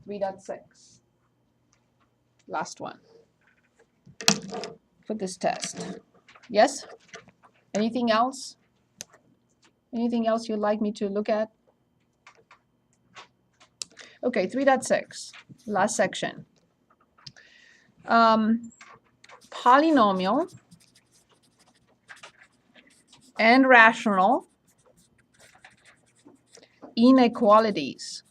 3.6. Last one for this test. Yes? Anything else? Anything else you'd like me to look at? Okay, 3.6, last section. Polynomial and rational inequalities.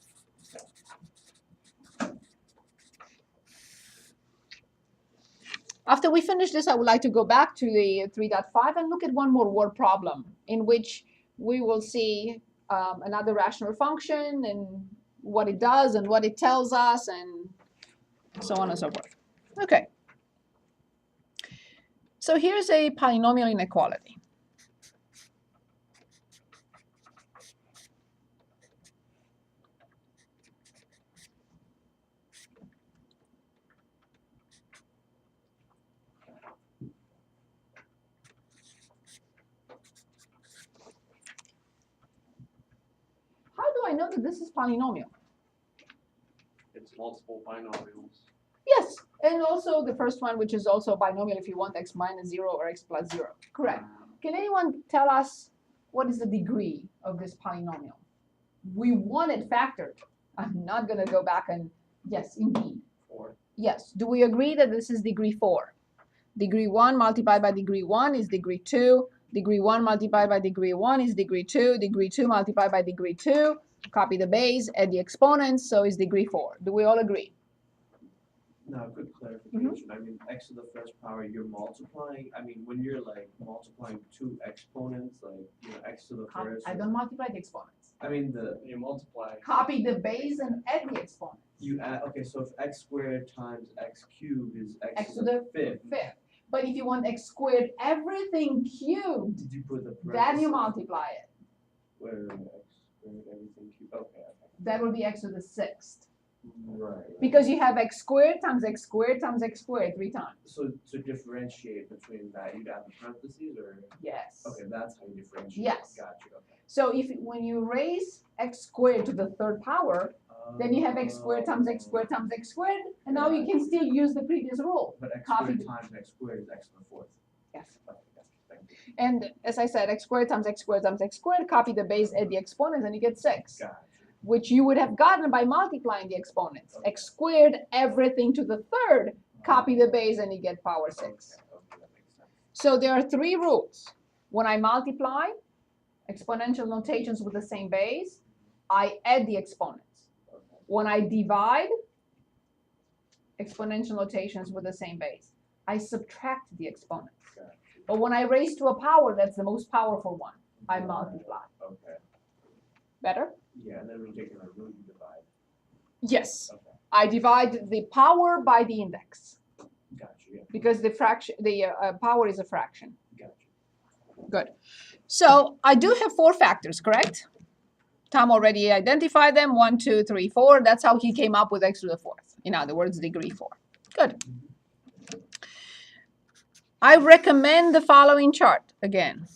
After we finish this, I would like to go back to the 3.5 and look at one more word problem in which we will see another rational function and what it does and what it tells us and so on and so forth. Okay. So here's a polynomial inequality. How do I know that this is polynomial? It's multiple binomials. Yes, and also the first one, which is also binomial if you want x minus 0 or x plus 0. Correct. Can anyone tell us what is the degree of this polynomial? We want it factored. I'm not going to go back and, yes, indeed. 4. Yes. Do we agree that this is degree 4? Degree 1 multiplied by degree 1 is degree 2. Degree 1 multiplied by degree 1 is degree 2. Degree 2 multiplied by degree 2. Copy the base, add the exponents, so is degree 4. Do we all agree? No, good clarification. I mean, x to the first power, you're multiplying. I mean, when you're like multiplying two exponents, like, you know, x to the first. I don't multiply the exponents. I mean, you multiply. Copy the base and add the exponents. You add, okay, so if x squared times x cubed is x to the fifth. But if you want x squared everything cubed, did you put the then you multiply it. Wait, x squared everything cubed. Okay. That will be x to the sixth. Right. Because you have x squared times x squared times x squared 3 times. So to differentiate between that, you'd add the parentheses, or? Yes. Okay, that's how you differentiate. Yes. Got you. Okay. So when you raise x squared to the third power, then you have x squared times x squared times x squared, and now you can still use the previous rule. But x squared times x squared is x to the fourth. Yes. Okay, thank you. And as I said, x squared times x squared times x squared, copy the base, add the exponents, and you get 6. Got you. Which you would have gotten by multiplying the exponents. Okay. X squared everything to the third, copy the base, and you get power 6. Okay, that makes sense. So there are 3 rules. When I multiply exponential notations with the same base, I add the exponents. Okay. When I divide exponential notations with the same base, I subtract the exponents. Got you. But when I raise to a power, that's the most powerful one, I multiply. Okay. Better? Yeah, and then when you take a root, you divide. Yes. Okay. I divide the power by the index. Got you. Yeah. Because the fraction, the power is a fraction. Got you. Good. So I do have 4 factors, correct? Tom already identified them. 1, 2, 3, 4. That's how he came up with x to the 4th. In other words, degree 4. Good. I recommend the following chart again.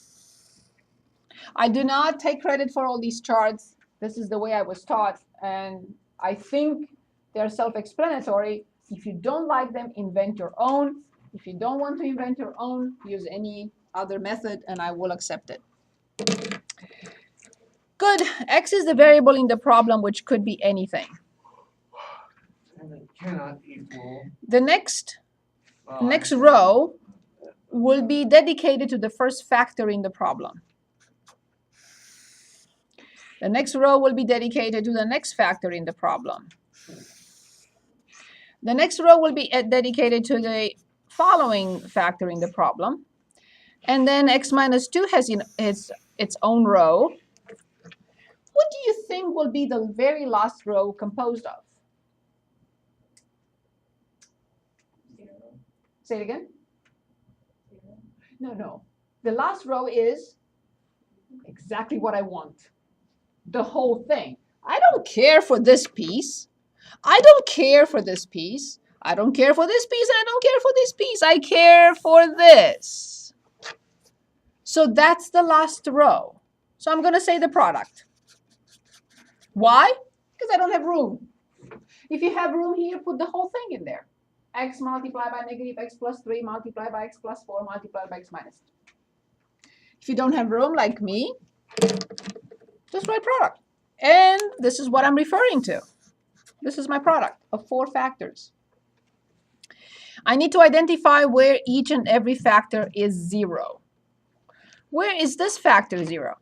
I do not take credit for all these charts. This is the way I was taught, and I think they're self-explanatory. If you don't like them, invent your own. If you don't want to invent your own, use any other method, and I will accept it. Good. X is the variable in the problem, which could be anything. And it cannot equal. The next row will be dedicated to the first factor in the problem. The next row will be dedicated to the next factor in the problem. The next row will be dedicated to the following factor in the problem. And then x minus 2 has its own row. What do you think will be the very last row composed of? Say it again. No. The last row is exactly what I want. The whole thing. I don't care for this piece. I don't care for this piece. I don't care for this piece, and I don't care for this piece. I care for this. So that's the last row. So I'm going to say the product. Why? Because I don't have room. If you have room here, put the whole thing in there. X multiplied by negative x plus 3 multiplied by x plus 4 multiplied by x minus 2. If you don't have room like me, just write product. And this is what I'm referring to. This is my product of 4 factors. I need to identify where each and every factor is 0. Where is this factor 0?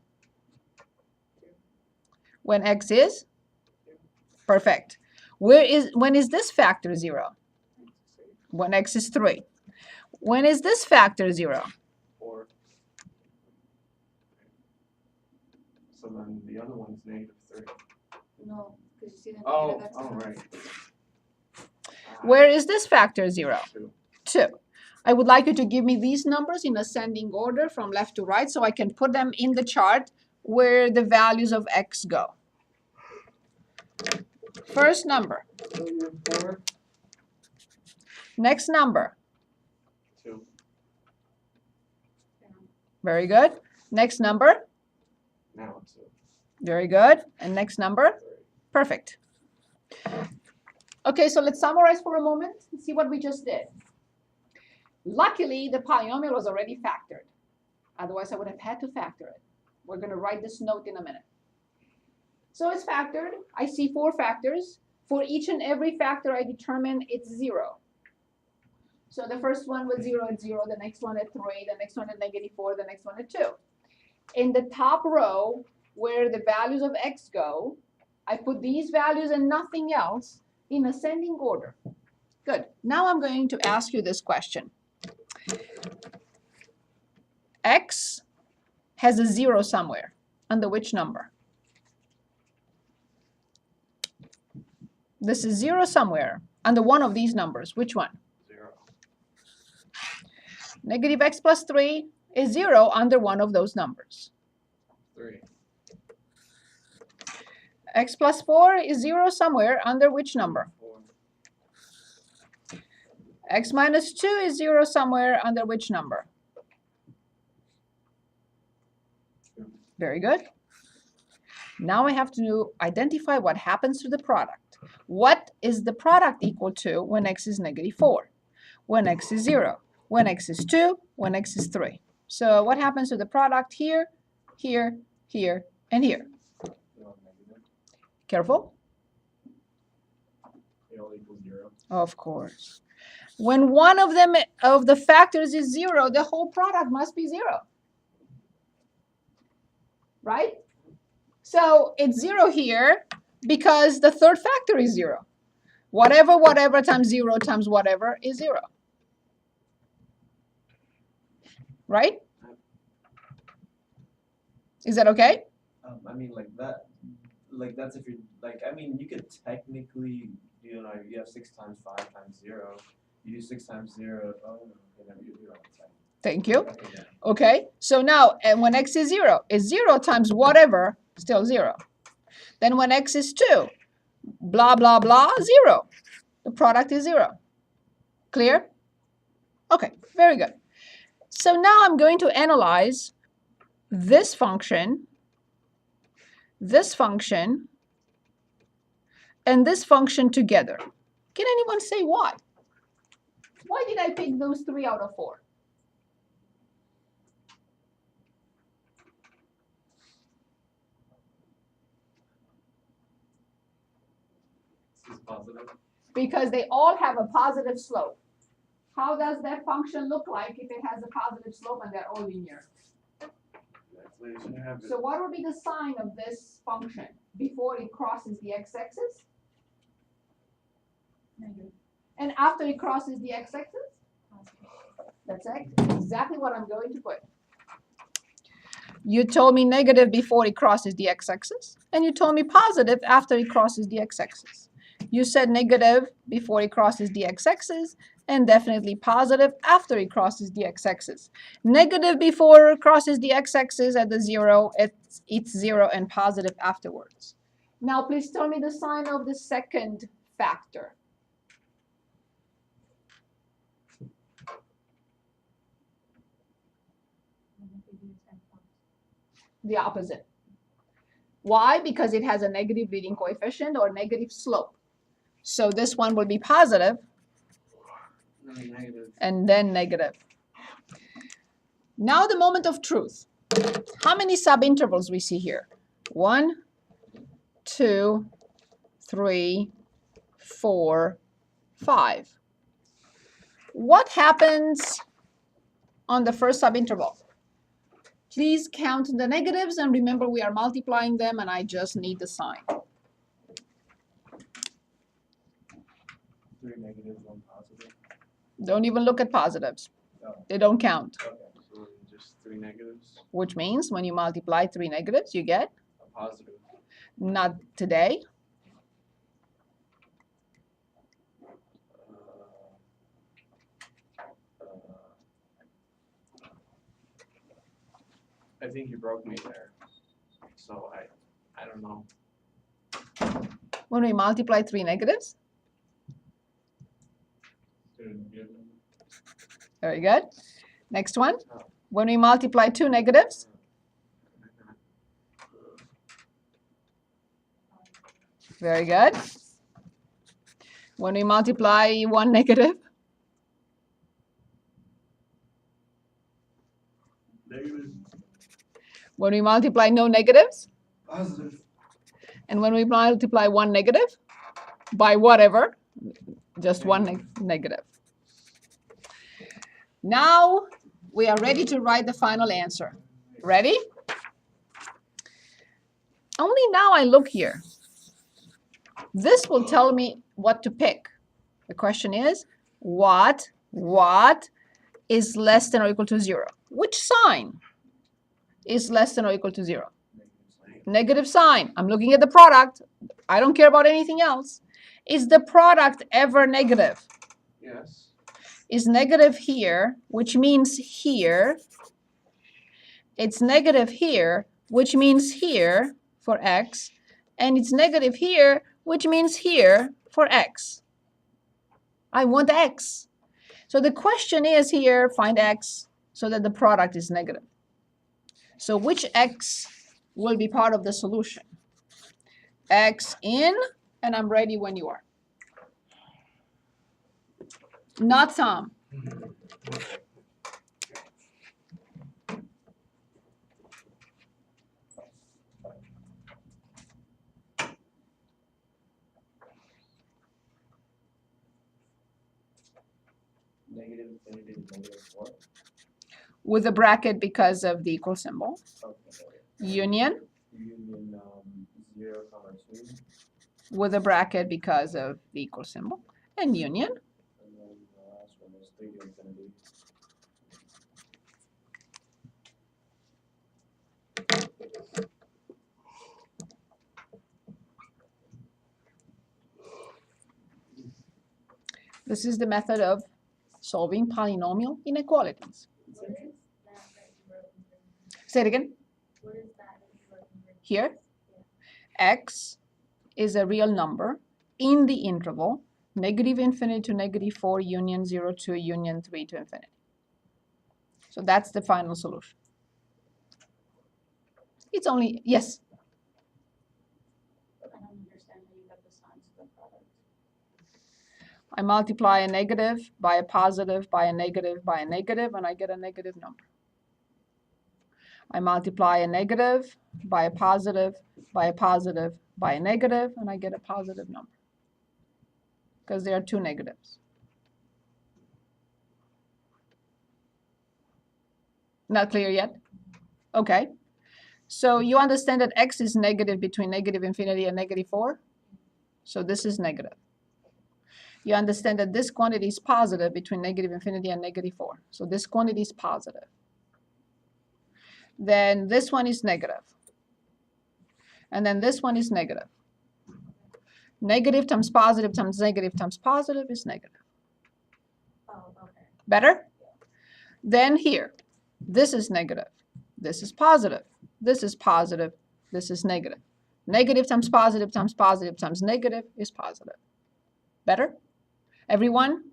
When x is? Perfect. When is this factor 0? When x is 3. When is this factor 0? 4. So then the other one's negative 3. No, because you see that. Oh, right. Where is this factor 0? 2. 2. I would like you to give me these numbers in ascending order from left to right so I can put them in the chart where the values of x go. First number. 4. Next number. 2. Very good. Next number. Now 2. Very good. And next number. 3. Perfect. Okay, so let's summarize for a moment and see what we just did. Luckily, the polynomial was already factored. Otherwise, I would have had to factor it. We're going to write this note in a minute. So it's factored. I see 4 factors. For each and every factor, I determine it's 0. So the first one was 0 at 0, the next one at 3, the next one at negative 4, the next one at 2. In the top row, where the values of x go, I put these values and nothing else in ascending order. Good. Now I'm going to ask you this question. X has a 0 somewhere. Under which number? This is 0 somewhere. Under one of these numbers. Which one? 0. Negative x plus 3 is 0 under one of those numbers. 3. X plus 4 is 0 somewhere under which number? 4. X minus 2 is 0 somewhere under which number? 2. Very good. Now I have to identify what happens to the product. What is the product equal to when x is negative 4? When x is 0? When x is 2? When x is 3? So what happens to the product here, here, here, and here? Careful. They all equal 0. Of course. When one of them of the factors is 0, the whole product must be 0. Right? So it's 0 here because the third factor is 0. Whatever times 0 times whatever is 0. Right? Is that okay? I mean, like that. Like that's if you're like. I mean, you could technically, you know, you have 6 times 5 times 0. You do 6 times 0. Oh no, you do all the time. Thank you. Okay, yeah. Okay, so now and when x is 0 times whatever, still 0. Then when x is 2, blah, blah, blah, 0. The product is 0. Clear? Okay, very good. So now I'm going to analyze this function, and this function together. Can anyone say why? Why did I pick those 3 out of 4? This is positive. Because they all have a positive slope. How does that function look like if it has a positive slope and they're all linear? So what would be the sign of this function before it crosses the x-axis? Negative. And after it crosses the x-axis? That's exactly what I'm going to put. You told me negative before it crosses the x-axis, and you told me positive after it crosses the x-axis. You said negative before it crosses the x-axis, and definitely positive after it crosses the x-axis. Negative before it crosses the x-axis at the 0, it's 0, and positive afterwards. Now please tell me the sign of the second factor. The opposite. Why? Because it has a negative leading coefficient or negative slope. So this one will be positive No, negative. and then negative. Now the moment of truth. How many subintervals we see here? 1, 2, 3, 4, 5. What happens on the first subinterval? Please count the negatives and remember we are multiplying them and I just need the sign. 3 negatives, 1 positive. Don't even look at positives. Oh. They don't count. Okay, so just 3 negatives. Which means when you multiply 3 negatives, you get? A positive. Not today. I think you broke me there. So I don't know. When we multiply 3 negatives. Very good. Next one. When we multiply 2 negatives. Very good. When we multiply 1 negative. Negative. When we multiply no negatives. Positive. And when we multiply 1 negative by whatever, just one negative. Now we are ready to write the final answer. Ready? Only now I look here. This will tell me what to pick. The question is, what is less than or equal to 0? Which sign is less than or equal to 0? Negative sign. I'm looking at the product. I don't care about anything else. Is the product ever negative? Yes. Is negative here, which means here. It's negative here, which means here for x. And it's negative here, which means here for x. I want x. So the question is here, find x so that the product is negative. So which x will be part of the solution? X in, and I'm ready when you are. Not some. Negative infinity to negative what? With a bracket because of the equal symbol. Okay. Union. Union 0, 2. With a bracket because of the equal symbol. And union. And then the last one is 3 to infinity. This is the method of solving polynomial inequalities. What is that that you wrote in green? Say it again. What is that that you wrote in green? Here, x is a real number in the interval negative infinity to negative 4 union 0 to union 3 to infinity. So that's the final solution. It's only, yes? I don't understand how you got the signs of the product. I multiply a negative by a positive by a negative by a negative, and I get a negative number. I multiply a negative by a positive by a positive by a negative, and I get a positive number. Because there are 2 negatives. Not clear yet? Okay. So you understand that x is negative between negative infinity and negative 4? So this is negative. You understand that this quantity is positive between negative infinity and negative 4. So this quantity is positive. Then this one is negative. And then this one is negative. Negative times positive is negative. Oh, okay. Better? Then here, this is negative. This is positive. This is positive. This is negative. Negative times positive times negative is positive. Better? Everyone?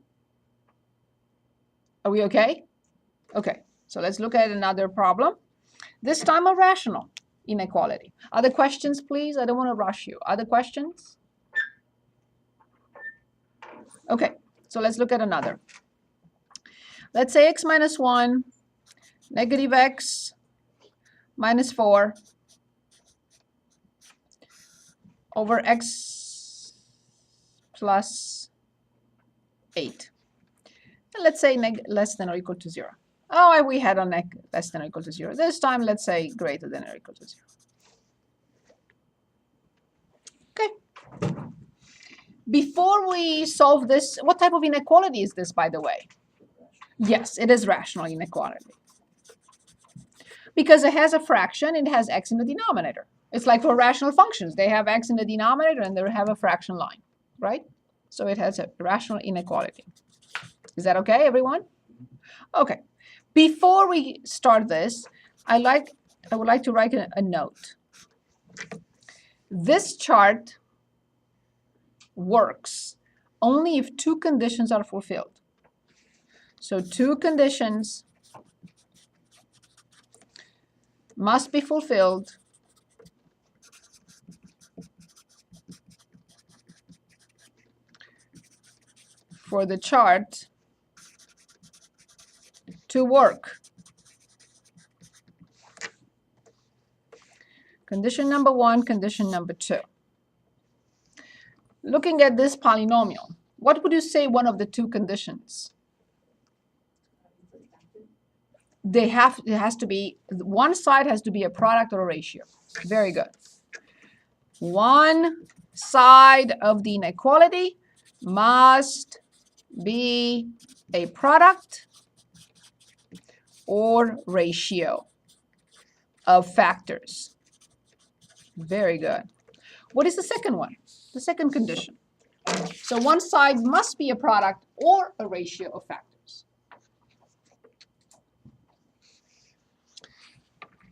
Are we okay? Okay, so let's look at another problem. This time a rational inequality. Other questions, please? I don't want to rush you. Other questions? Okay, so let's look at another. Let's say x minus 1, negative x minus 4 over x plus 8. And let's say less than or equal to 0. Oh, we had on less than or equal to 0. This time, let's say greater than or equal to 0. Okay. Before we solve this, what type of inequality is this, by the way? Yes, it is rational inequality. Because it has a fraction, it has x in the denominator. It's like for rational functions. They have x in the denominator and they have a fraction line, right? So it has a rational inequality. Is that okay, everyone? Okay. Before we start this, I would like to write a note. This chart works only if two conditions are fulfilled. So two conditions must be fulfilled for the chart to work. Condition number 1, condition number 2. Looking at this polynomial, what would you say one of the two conditions? It has to be, one side has to be a product or a ratio. Very good. One side of the inequality must be a product or ratio of factors. Very good. What is the second one? The second condition. So one side must be a product or a ratio of factors.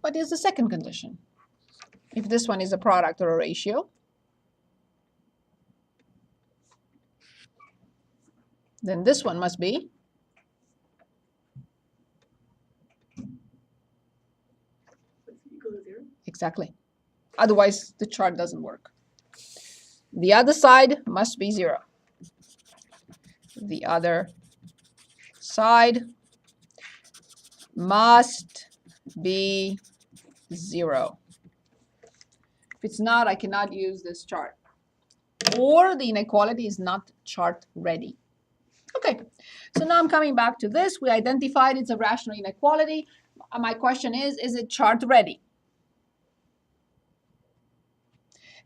What is the second condition? If this one is a product or a ratio, then this one must be equal to 0. exactly. Otherwise, the chart doesn't work. The other side must be 0. The other side must be 0. If it's not, I cannot use this chart. Or the inequality is not chart ready. Okay, so now I'm coming back to this. We identified it's a rational inequality. My question is it chart ready?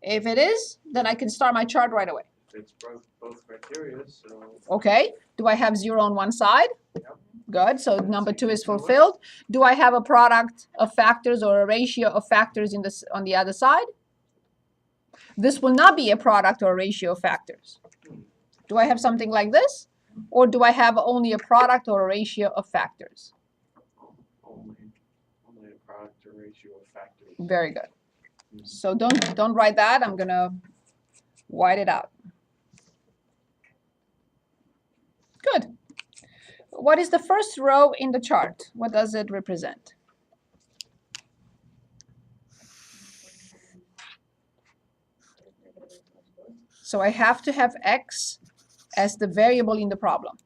If it is, then I can start my chart right away. It's both criteria, so. Okay, do I have 0 on one side? Yep. Good, so number 2 is fulfilled. Do I have a product of factors or a ratio of factors on the other side? This will not be a product or a ratio of factors. Do I have something like this? Or do I have only a product or a ratio of factors? Only a product or ratio of factors. Very good. So don't write that. I'm going to white it out. Good. What is the first row in the chart? What does it represent? So I have to have x as the variable in the problem.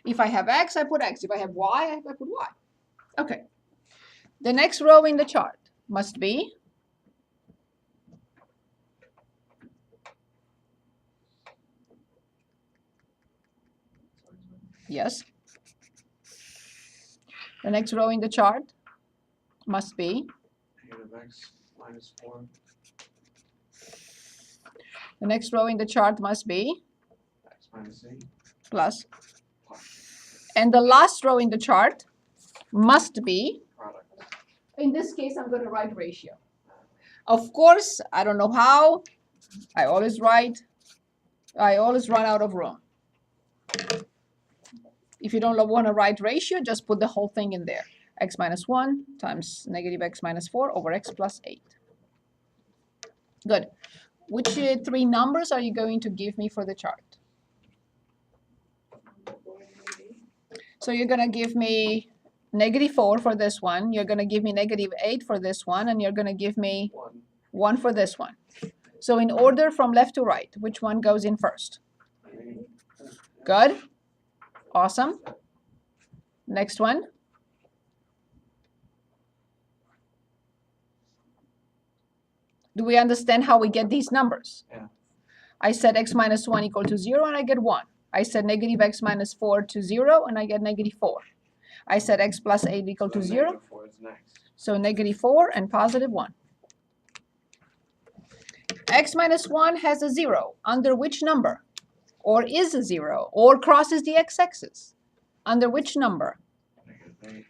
If I have x, I put x. If I have y, I put y. Okay. The next row in the chart must be yes. The next row in the chart must be Negative x minus 4. the next row in the chart must be X minus 8. plus. And the last row in the chart must be, Product. in this case, I'm going to write ratio. Of course, I don't know how. I always run out of room. If you don't want to write ratio, just put the whole thing in there. X minus 1 times negative x minus 4 over x plus 8. Good. Which 3 numbers are you going to give me for the chart? So you're going to give me negative 4 for this one. You're going to give me negative 8 for this one. And you're going to give me 1 for this one. So in order from left to right, which one goes in first? Good. Awesome. Next one. Do we understand how we get these numbers? Yeah. I said x minus 1 equal to 0, and I get 1. I said negative x minus 4 to 0, and I get negative 4. I said x plus 8 equal to 0. Negative 4 is next. So negative 4 and positive 1. X minus 1 has a 0. Under which number? Or is a 0? Or crosses the x-axis? Under which number? Negative 8.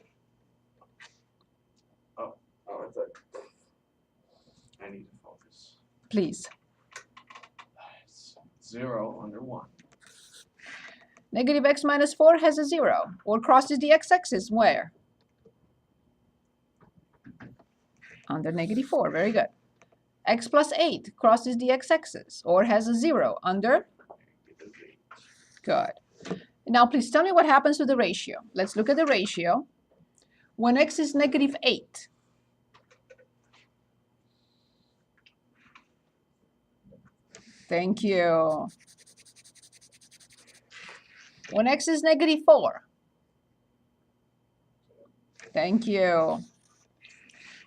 Oh, I thought. I need to focus. Please. It's 0 under 1. Negative x minus 4 has a 0. Or crosses the x-axis. Where? Under negative 4. Very good. X plus 8 crosses the x-axis. Or has a 0. Under? Good. Now please tell me what happens to the ratio. Let's look at the ratio. When x is negative 8, thank you. When x is negative 4, thank you.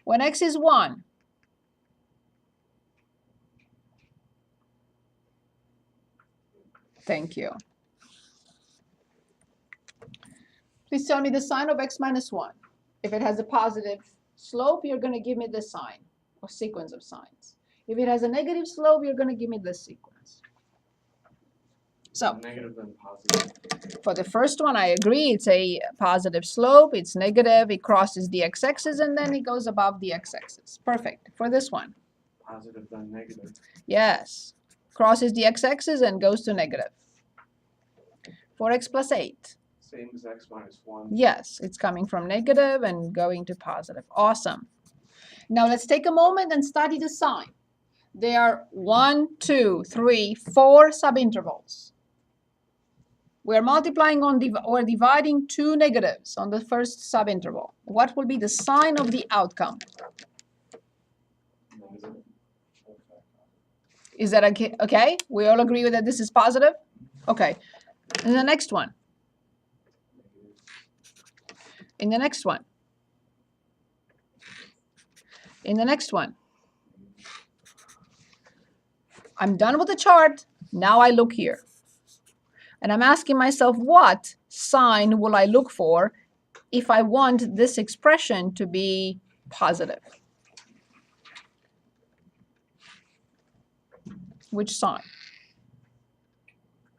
When x is 1, thank you. Please tell me the sign of x minus 1. If it has a positive slope, you're going to give me this sign or sequence of signs. If it has a negative slope, you're going to give me this sequence. So Negative and positive. for the first one, I agree. It's a positive slope. It's negative. It crosses the x-axis, and then it goes above the x-axis. Perfect. For this one. Positive then negative. Yes. Crosses the x-axis and goes to negative. For x plus 8. Same as x minus 1. Yes, it's coming from negative and going to positive. Awesome. Now let's take a moment and study the sign. There are 1, 2, 3, 4 subintervals. We're multiplying on or dividing two negatives on the first subinterval. What will be the sign of the outcome? Negative. Is that okay? Okay? We all agree with that this is positive? Okay. And the next one. In the next one. In the next one. I'm done with the chart. Now I look here. And I'm asking myself, what sign will I look for if I want this expression to be positive? Which sign?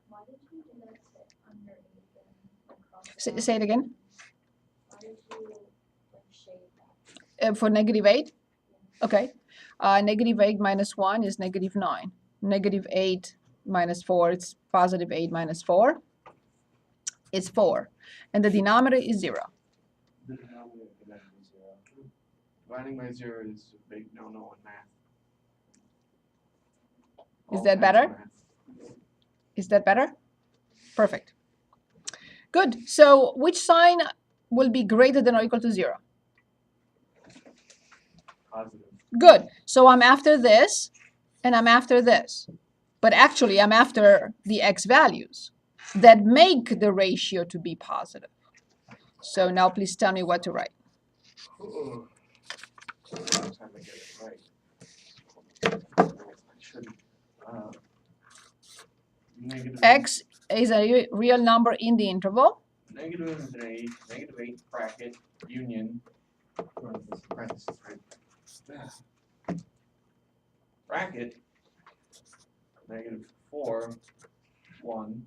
Why did you do that to under 8 then across Say it again. Why did you like shade that? For negative 8? Okay. Negative 8 minus 1 is negative 9. Negative 8 minus 4, it's positive 8 minus 4. It's 4. And the denominator is 0. The denominator is 0. Dividing by 0 is a big no-no in math. Is All that kinds of better? math. Is that better? Perfect. Good. So which sign will be greater than or equal to 0? Positive. Good. So I'm after this, and I'm after this. But actually, I'm after the x values that make the ratio to be positive. So now please tell me what to write. Ooh. Time to get it right. I shouldn't. Negative X is a real number in the interval. negative 8, negative 8 bracket, union, parenthesis, right? Yeah. Bracket, negative 4, 1,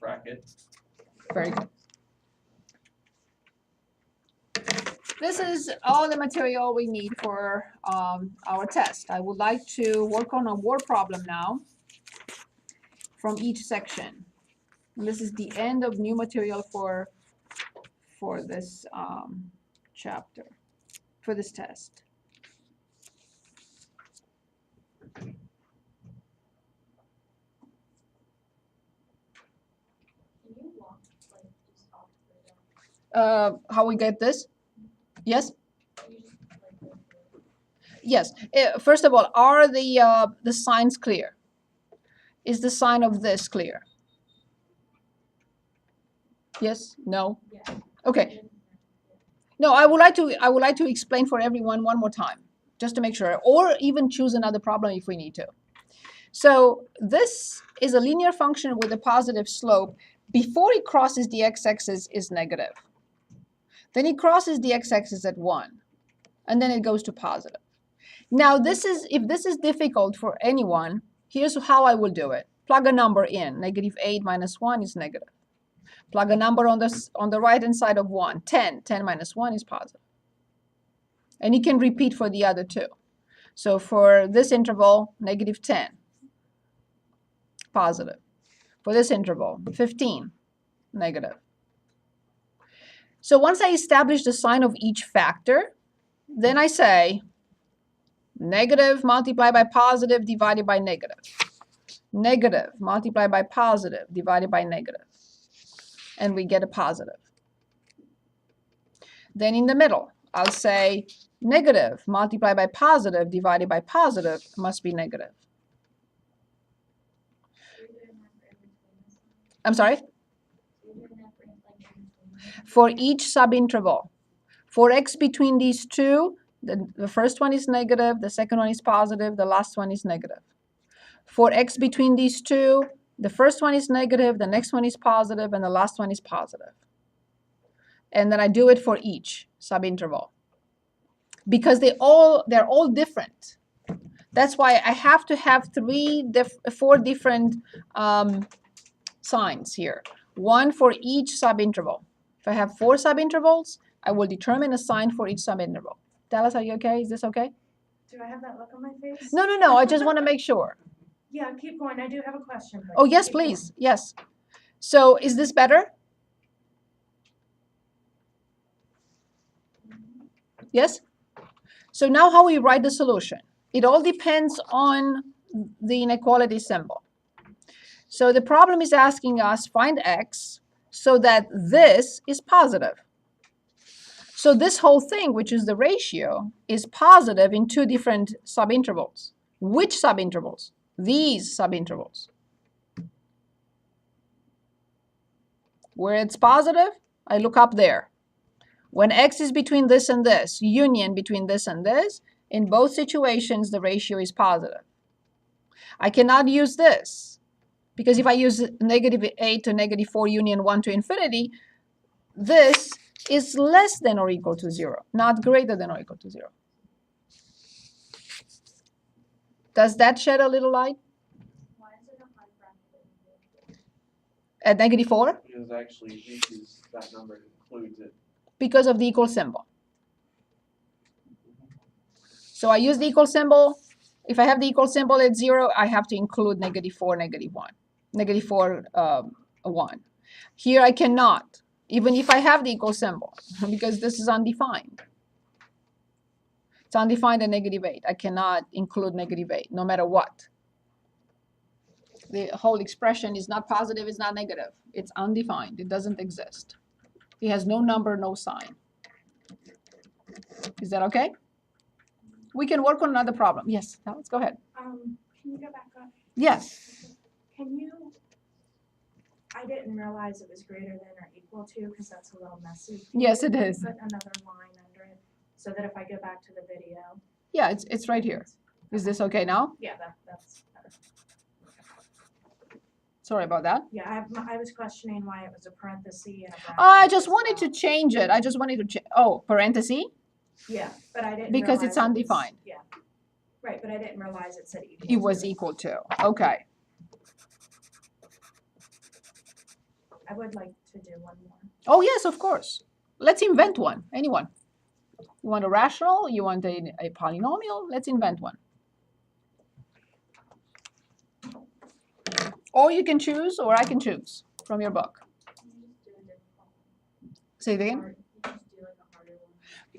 bracket. Very good. This is all the material we need for our test. I would like to work on a word problem now from each section. And this is the end of new material for this chapter, for this test. Can you walk like just off through that? How we get this? Yes? Can you just like go through it? Yes. First of all, are the signs clear? Is the sign of this clear? Yes? No? Yeah. Okay. No, I would like to explain for everyone one more time, just to make sure, or even choose another problem if we need to. So this is a linear function with a positive slope. Before it crosses the x-axis is negative. Then it crosses the x-axis at 1, and then it goes to positive. Now this is, if this is difficult for anyone, here's how I will do it. Plug a number in. -8 minus 1 is negative. Plug a number on the right-hand side of 1. 10. 10 minus 1 is positive. And you can repeat for the other two. So for this interval, -10, positive. For this interval, 15, negative. So once I establish the sign of each factor, then I say negative multiplied by positive divided by negative. Negative multiplied by positive divided by negative. And we get a positive. Then in the middle, I'll say negative multiplied by positive divided by positive must be negative. I'm sorry? For each subinterval. For x between these two, the first one is negative, the second one is positive, the last one is negative. For x between these two, the first one is negative, the next one is positive, and the last one is positive. And then I do it for each subinterval. Because they're all different. That's why I have to have four different signs here. One for each subinterval. If I have 4 subintervals, I will determine a sign for each subinterval. Dallas, are you okay? Is this okay? Do I have that look on my face? No. I just want to make sure. Yeah, keep going. I do have a question. But Oh, yes, keep please. Yes. So is this better? Yes? So now how we write the solution. It all depends on the inequality symbol. So the problem is asking us find x so that this is positive. So this whole thing, which is the ratio, is positive in 2 different subintervals. Which subintervals? These subintervals. Where it's positive, I look up there. When x is between this and this, union between this and this, in both situations, the ratio is positive. I cannot use this, because if I use -8 to -4 union 1 to infinity, this is less than or equal to 0, not greater than or equal to 0. Does that shed a little light? Why is it a hard bracket? At -4? Because actually reaches that number, includes it. Because of the equal symbol. So I use the equal symbol. If I have the equal symbol at 0, I have to include -4, -1. -4, 1. Here I cannot, even if I have the equal symbol, because this is undefined. It's undefined at -8. I cannot include -8, no matter what. The whole expression is not positive, it's not negative. It's undefined. It doesn't exist. It has no number, no sign. Is that okay? We can work on another problem. Yes, let's go ahead. Can you go back up? Yes. Can you? I didn't realize it was greater than or equal to because that's a little messy. Can Yes, you it is. Put another line under it so that if I go back to the video. Yeah, it's right here. Is this okay now? Yeah, that's better. Sorry about that. Yeah, I was questioning why it was a parenthesis and a bracket. I just as wanted to well. change it. I just wanted to change. Oh, parenthesis? Yeah, but I didn't Because it's realize it was- undefined. Yeah, right, but I didn't realize it said equal. It was to. equal to. Okay. I would like to do one more. Oh, yes, of course. Let's invent one. Anyone. You want a rational? You want a polynomial? Let's invent one. Or you can choose, or I can choose from your book. Say it again.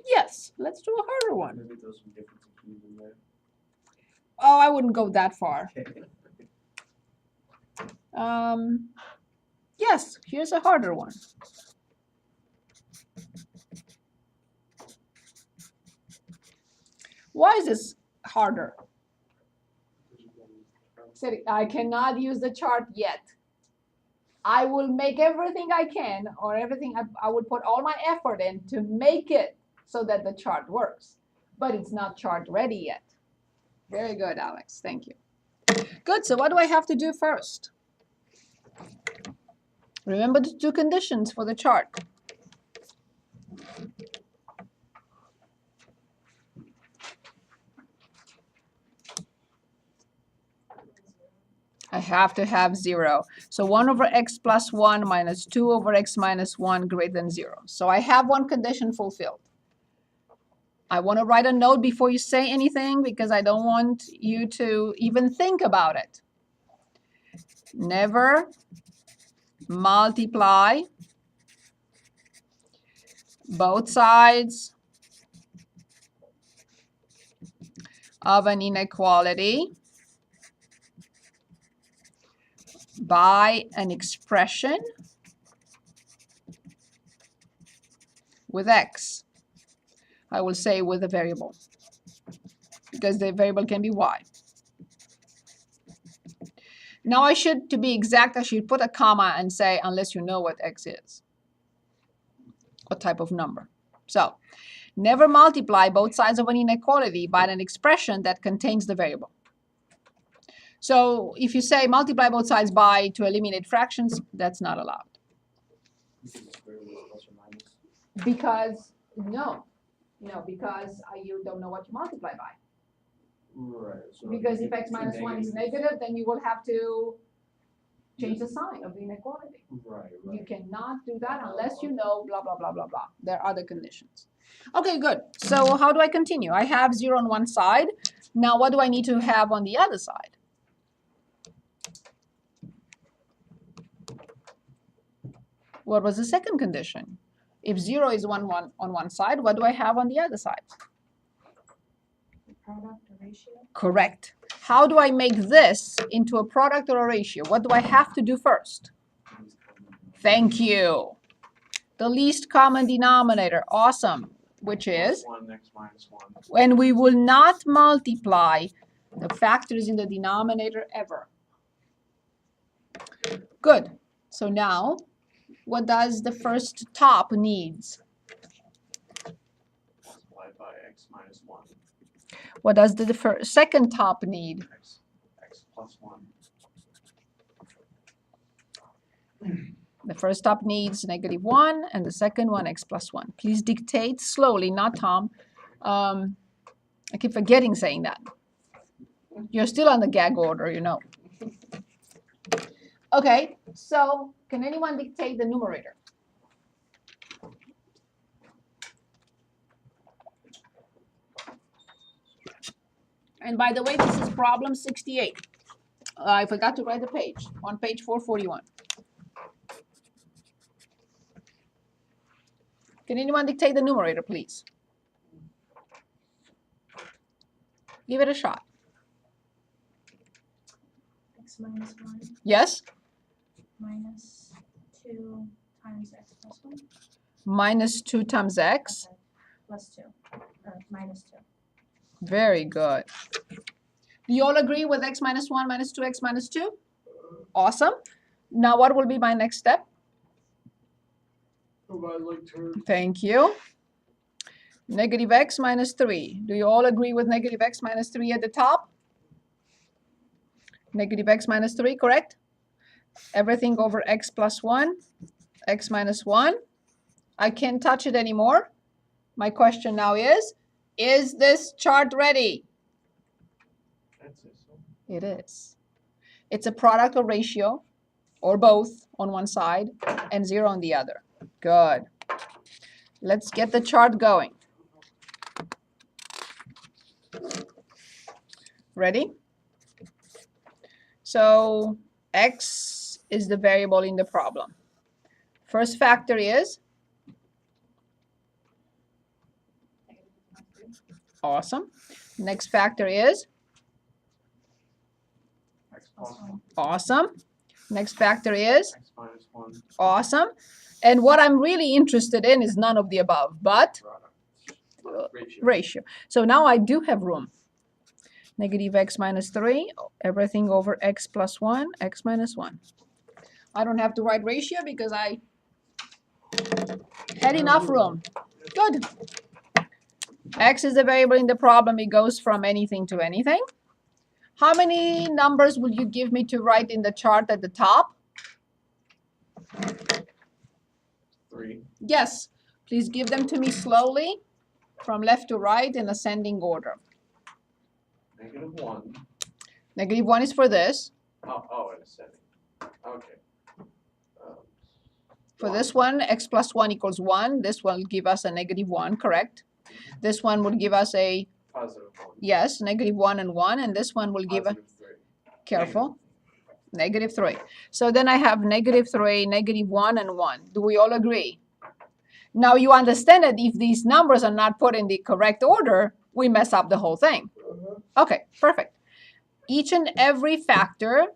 Yes, let's do a harder one. Maybe throw some difference in keys in there. Oh, I wouldn't go that far. Okay. Yes, here's a harder one. Why is this harder? Said, I cannot use the chart yet. I will make everything I can, or everything I would put all my effort in to make it so that the chart works. But it's not chart ready yet. Very good, Alex. Thank you. Good. So what do I have to do first? Remember the two conditions for the chart. I have to have 0. So 1 over x plus 1 minus 2 over x minus 1 greater than 0. So I have one condition fulfilled. I want to write a note before you say anything because I don't want you to even think about it. Never multiply both sides of an inequality by an expression with x. I will say with a variable, because the variable can be y. Now I should, to be exact, I should put a comma and say, unless you know what x is, what type of number. So, never multiply both sides of an inequality by an expression that contains the variable. So, if you say multiply both sides by to eliminate fractions, that's not allowed. Because, no, because you don't know what you multiply by. Right. So Because if x minus 1 is negative, then you will have to change the sign of the inequality. Right. You cannot do that unless you know blah, blah, blah, blah, blah. There are other conditions. Okay, good. So how do I continue? I have 0 on one side. Now what do I need to have on the other side? What was the second condition? If 0 is on one side, what do I have on the other side? Product or ratio? Correct. How do I make this into a product or a ratio? What do I have to do first? Thank you. The least common denominator. Awesome. Which is? 1 x minus 1. When we will not multiply the factors in the denominator ever. Good. So now, what does the first top needs? Multiplied by x minus 1. What does the second top need? X plus 1. The first top needs -1, and the second one x plus 1. Please dictate slowly, not Tom. I keep forgetting saying that. You're still on the gag order, you know. Okay, so can anyone dictate the numerator? And by the way, this is problem 68. I forgot to write the page, on page 441. Can anyone dictate the numerator, please? Give it a shot. X minus 1 Yes? minus 2 times x plus 1. Minus 2 times x. Okay. Plus 2, or minus 2. Very good. Do you all agree with x minus 1 minus 2x minus 2? Awesome. Now what will be my next step? Thank you. Negative x minus 3. Do you all agree with negative x minus 3 at the top? Negative x minus 3, correct? Everything over x plus 1, x minus 1. I can't touch it anymore. My question now is this chart ready? It is. It's a product or ratio, or both on one side and 0 on the other. Good. Let's get the chart going. Ready? So x is the variable in the problem. First factor is? Awesome. Next factor is? X plus 1. Awesome. Next factor is? X minus 1. Awesome. And what I'm really interested in is none of the above, but Ratio. ratio. So now I do have room. Negative x minus 3, everything over x plus 1, x minus 1. I don't have to write ratio because I had enough room. Good. X is the variable in the problem. It goes from anything to anything. How many numbers will you give me to write in the chart at the top? 3. Yes. Please give them to me slowly from left to right in ascending order. -1. Negative 1 is for this. Oh, in ascending. Okay. For this one, x plus 1 equals 1. This will give us a negative 1, correct? This one would give us a, +1. yes, negative 1 and 1. And this one will give a, +3. careful, negative 3. So then I have negative 3, negative 1, and 1. Do we all agree? Now you understand that if these numbers are not put in the correct order, we mess up the whole thing. Okay, perfect. Each and every factor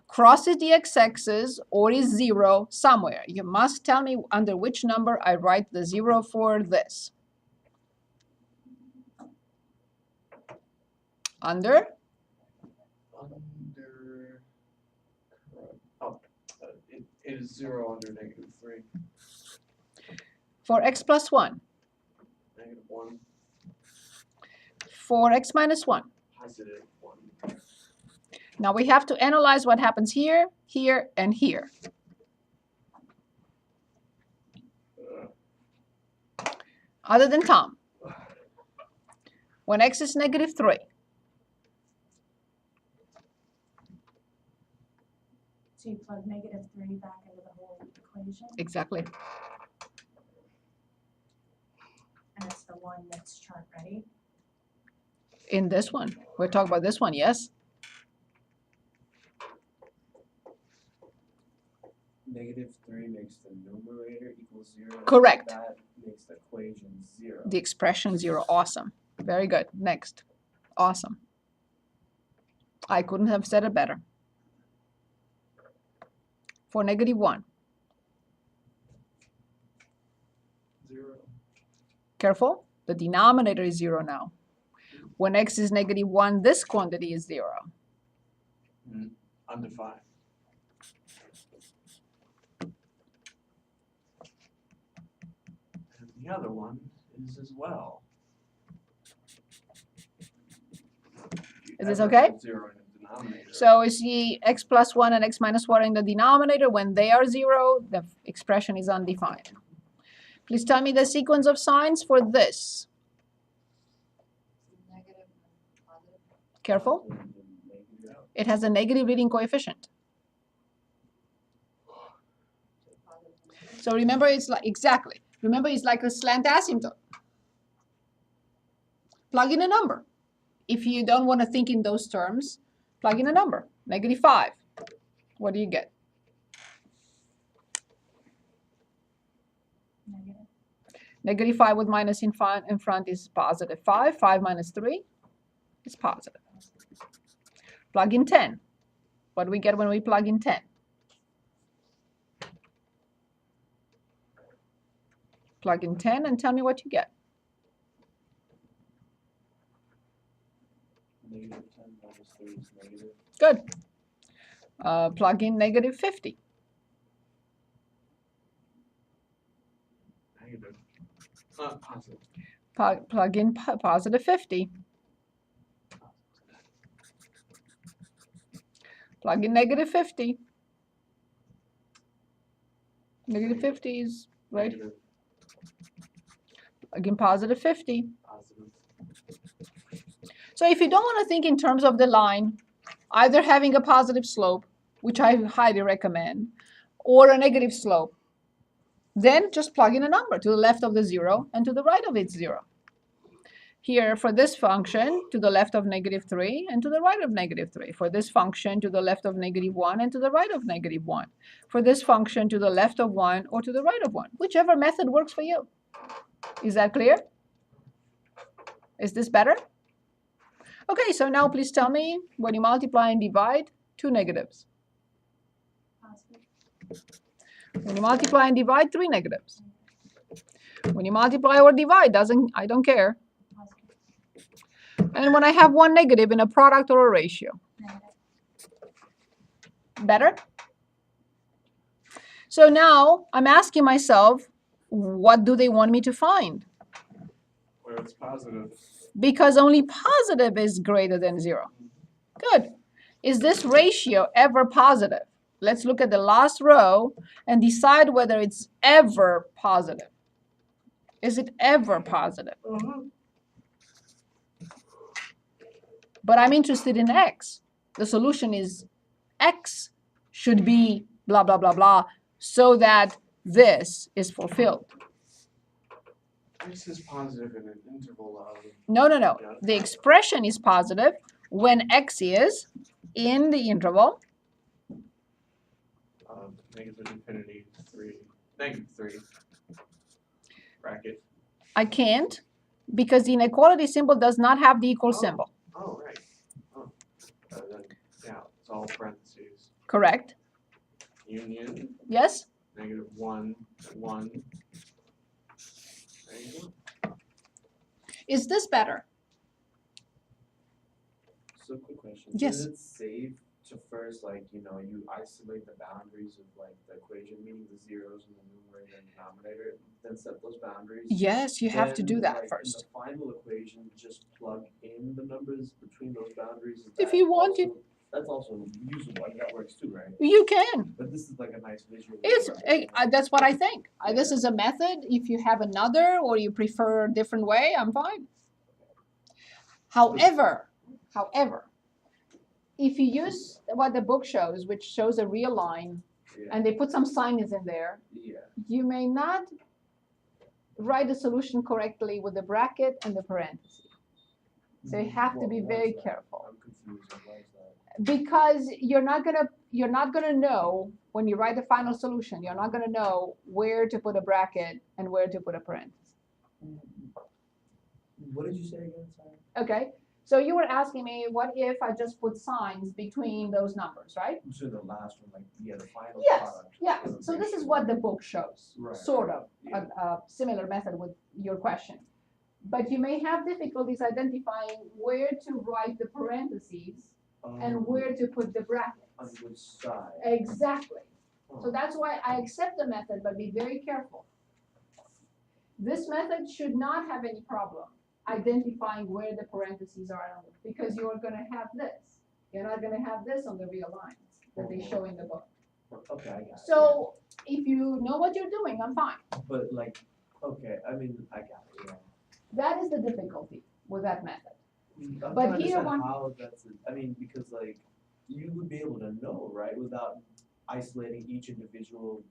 crosses the x-axis or is 0 somewhere. You must tell me under which number I write the 0 for this. Under? It is 0 under -3. For x plus 1. -1. For x minus 1. +1. Now we have to analyze what happens here, here, and here. Other than Tom. When x is -3. So you plug -3 back into the whole equation, Exactly. and it's the one that's chart ready. In this one. We're talking about this one, yes? -3 makes the numerator equal 0. Correct. That makes the equation 0. The expression 0. Awesome. Very good. Next. Awesome. I couldn't have said it better. For -1. 0. Careful. The denominator is 0 now. When x is -1, this quantity is 0. Undefined. And the other one is as well. Is this okay? 0 in the denominator. So is the x plus 1 and x minus 1 in the denominator. When they are 0, the expression is undefined. Please tell me the sequence of signs for this. Negative and positive. Careful. It has a negative leading coefficient. Positive. So remember, it's like, exactly. Remember, it's like a slant asymptote. Plug in a number. If you don't want to think in those terms, plug in a number. -5. What do you get? Negative. -5 with minus in front is +5. 5 minus 3 is positive. Plug in 10. What do we get when we plug in 10? Plug in 10 and tell me what you get. -10 minus 3 is negative. Good. Plug in -50. Negative. Positive. Plug in +50. Plug in -50. -50 is right. Negative. Plug in +50. Positive. So if you don't want to think in terms of the line, either having a positive slope, which I highly recommend, or a negative slope, then just plug in a number to the left of the 0 and to the right of its 0. Here, for this function, to the left of -3 and to the right of -3. For this function, to the left of -1 and to the right of -1. For this function, to the left of 1 or to the right of 1. Whichever method works for you. Is that clear? Is this better? Okay, so now please tell me, when you multiply and divide, 2 negatives. Positive. When you multiply and divide, 3 negatives. When you multiply or divide, I don't care. Positive. And when I have one negative in a product or a ratio. Better? So now I'm asking myself, what do they want me to find? Where it's positive. Because only positive is greater than 0. Good. Is this ratio ever positive? Let's look at the last row and decide whether it's ever positive. Is it ever positive? But I'm interested in x. The solution is x should be blah, blah, blah, blah, so that this is fulfilled. This is positive in an interval of. No, no, no. The expression is positive when x is in the interval. Negative infinity 3, -3 bracket. I can't because the inequality symbol does not have the equal symbol. Oh, right. Oh. Then, yeah, it's all parentheses. Correct? Union, Yes? -1, 1. There you go. Is this better? So, quick question. Yes. Is it safe to first, like, you isolate the boundaries of, like, the equation, meaning the zeros in the numerator and denominator, then set those boundaries? Yes, you have to do Then, that like, first. In the final equation, just plug in the numbers between those boundaries. If you want to. That's also usable. Like, that works too, right? You can. But this is like a nice visual. That's what I think. This is a method. If you have another or you prefer a different way, I'm fine. However, if you use what the book shows, which shows a real line, and they put some signs in there, you may not write the solution correctly with the bracket and the parentheses. So you have to be very careful. I'm confused. Why is that? Because you're not gonna know when you write the final solution. You're not gonna know where to put a bracket and where to put a parenthesis. What did you say again? Sorry. Okay. So you were asking me, what if I just put signs between those numbers, right? So the last one, like, the final Yes. product. Yeah. So this is what the book shows. Right. Sort of Yeah. a similar method with your question. But you may have difficulties identifying where to write the parentheses and where to put the brackets. On which side? Exactly. Oh. So that's why I accept the method, but be very careful. This method should not have any problem identifying where the parentheses are, because you're going to have this. You're not going to have this on the real lines that they show in the book. Okay, I got it. So if you know what you're doing, I'm fine. But, like, okay, I mean, I got it, yeah. That is the difficulty with that method. I'm But trying to here understand one- how that's, because, like, you would be able to know, right, without isolating each individual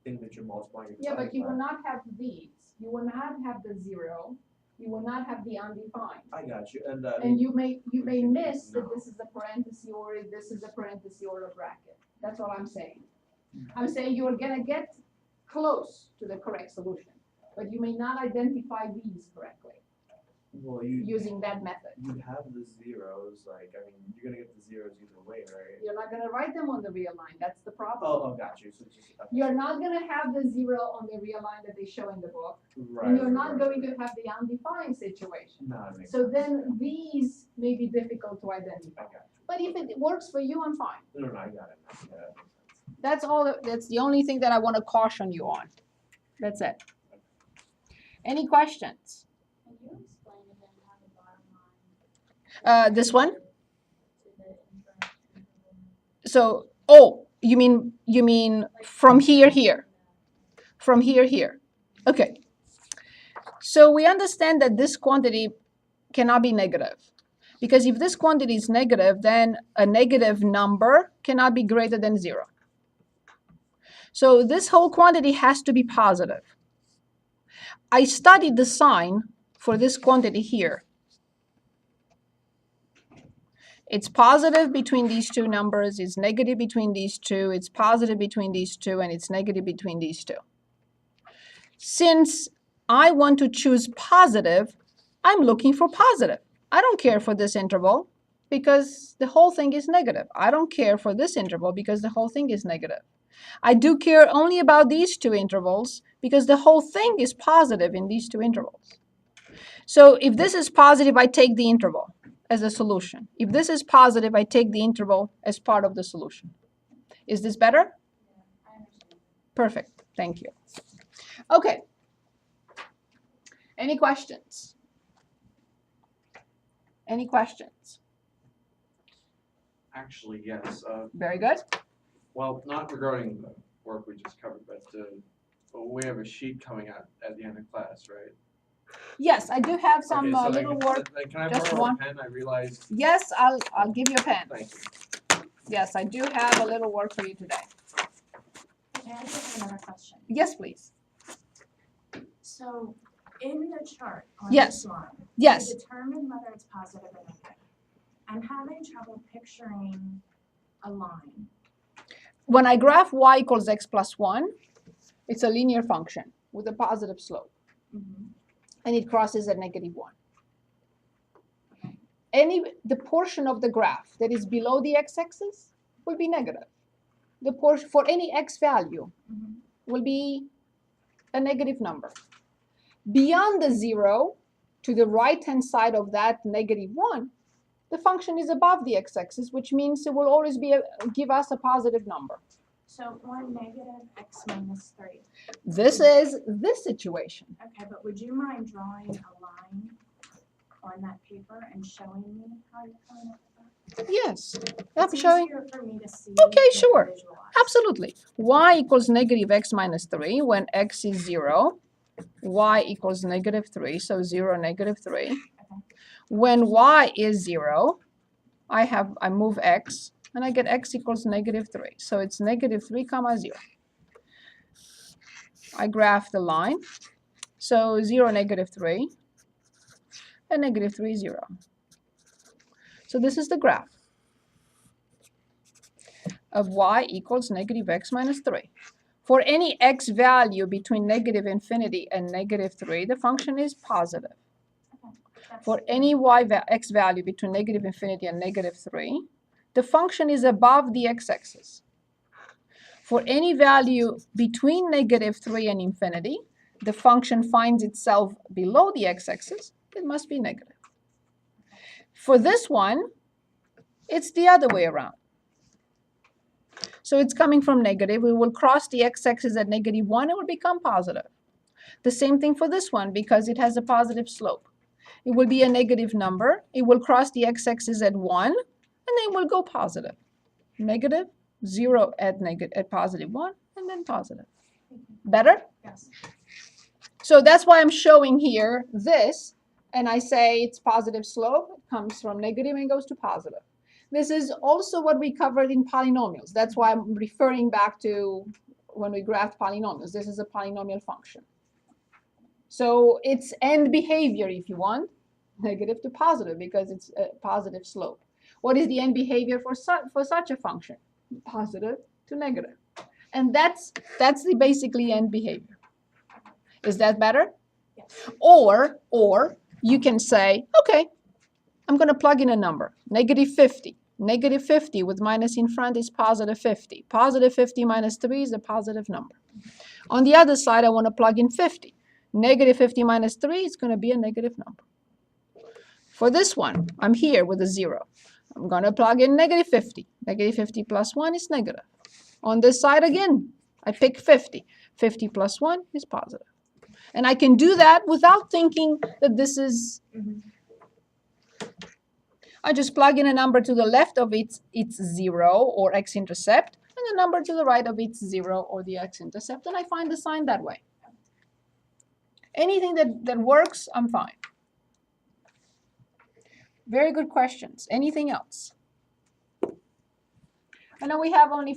thing that you're multiplying. and Yeah, but you will dividing not have these. You will not have the 0. You will not have the undefined. by. I got you, and And you may we miss should that know. this is a parenthesis or this is a parenthesis or a bracket. That's what I'm saying. I'm saying you're gonna get close to the correct solution, but you may not identify these correctly Well, you using that method. have the zeros, like, I mean, you're gonna get the zeros either way, right? You're not gonna write them on the real line. That's the problem. Oh, got you. So it's just okay. You're not gonna have the 0 on the real line that they show in the book, Right, and you're right, not right, going right. to have the undefined situation. No, it makes So sense, then these may be difficult to yeah. identify. I got you. But if it works for you, I'm fine. No, I got it. Yeah, that makes sense. That's all. That's the only thing that I want to caution you on. That's it. Any questions? Can you explain again how the bottom line This one. to the interaction? So, oh, you mean from here, from here. Okay. So we understand that this quantity cannot be negative, because if this quantity is negative, then a negative number cannot be greater than 0. So this whole quantity has to be positive. I studied the sign for this quantity here. It's positive between these two numbers, it's negative between these two, it's positive between these two, and it's negative between these two. Since I want to choose positive, I'm looking for positive. I don't care for this interval because the whole thing is negative. I don't care for this interval because the whole thing is negative. I do care only about these two intervals because the whole thing is positive in these two intervals. So if this is positive, I take the interval as a solution. If this is positive, I take the interval as part of the solution. Is this better? I understand. Perfect. Thank you. Okay. Any questions? Any questions? Actually, yes. Very good. Well, not regarding the work we just covered, but we have a sheet coming out at the end of class, right? Yes, I do have some Okay, so little work. can I just borrow one. a pen? I realized. Yes, I'll give you a pen. Thank you. Yes, I do have a little work for you today. Can I ask another question? Yes, please. So in the chart on Yes. this line, Yes. to determine whether it's positive or negative, I'm having trouble picturing a line. When I graph y equals x plus 1, it's a linear function with a positive slope, and it crosses at -1. The portion of the graph that is below the x-axis will be negative. The portion for any x value will be a negative number. Beyond the 0, to the right-hand side of that -1, the function is above the x-axis, which means it will always give us a positive number. So one negative x minus 3. This is this situation. Okay, but would you mind drawing a line on that paper and showing me how you're coming up with that? Yes, I'm It's showing. easier for me to see. Okay, than sure. visualize. Absolutely. Y equals negative x minus 3 when x is 0. Y equals -3, so 0, -3. When y is 0, I move x, and I get x equals -3. So it's -3 comma 0. I graph the line. So 0, -3, and -3, 0. So this is the graph of y equals negative x minus 3. For any x value between -infinity and -3, the function is positive. For any x value between -infinity and -3, the function is above the x-axis. For any value between -3 and infinity, the function finds itself below the x-axis. It must be negative. For this one, it's the other way around. So it's coming from negative. We will cross the x-axis at -1. It will become positive. The same thing for this one because it has a positive slope. It will be a negative number. It will cross the x-axis at 1, and then it will go positive. Negative, 0 at +1, and then positive. Better? Yes. So that's why I'm showing here this, and I say it's positive slope. It comes from negative and goes to positive. This is also what we covered in polynomials. That's why I'm referring back to when we graphed polynomials. This is a polynomial function. So it's end behavior, if you want, negative to positive, because it's a positive slope. What is the end behavior for such a function? Positive to negative. And that's the basically end behavior. Is that better? Yes. Or you can say, okay, I'm going to plug in a number, -50. -50 with minus in front is +50. +50 minus 3 is a positive number. On the other side, I want to plug in 50. -50 minus 3 is going to be a negative number. For this one, I'm here with a 0. I'm going to plug in -50. -50 plus 1 is negative. On this side again, I pick 50. 50 plus 1 is positive. And I can do that without thinking that this is... I just plug in a number to the left of its 0 or x-intercept, and a number to the right of its 0 or the x-intercept, and I find the sign that way. Anything that works, I'm fine. Very good questions. Anything else? I know we have only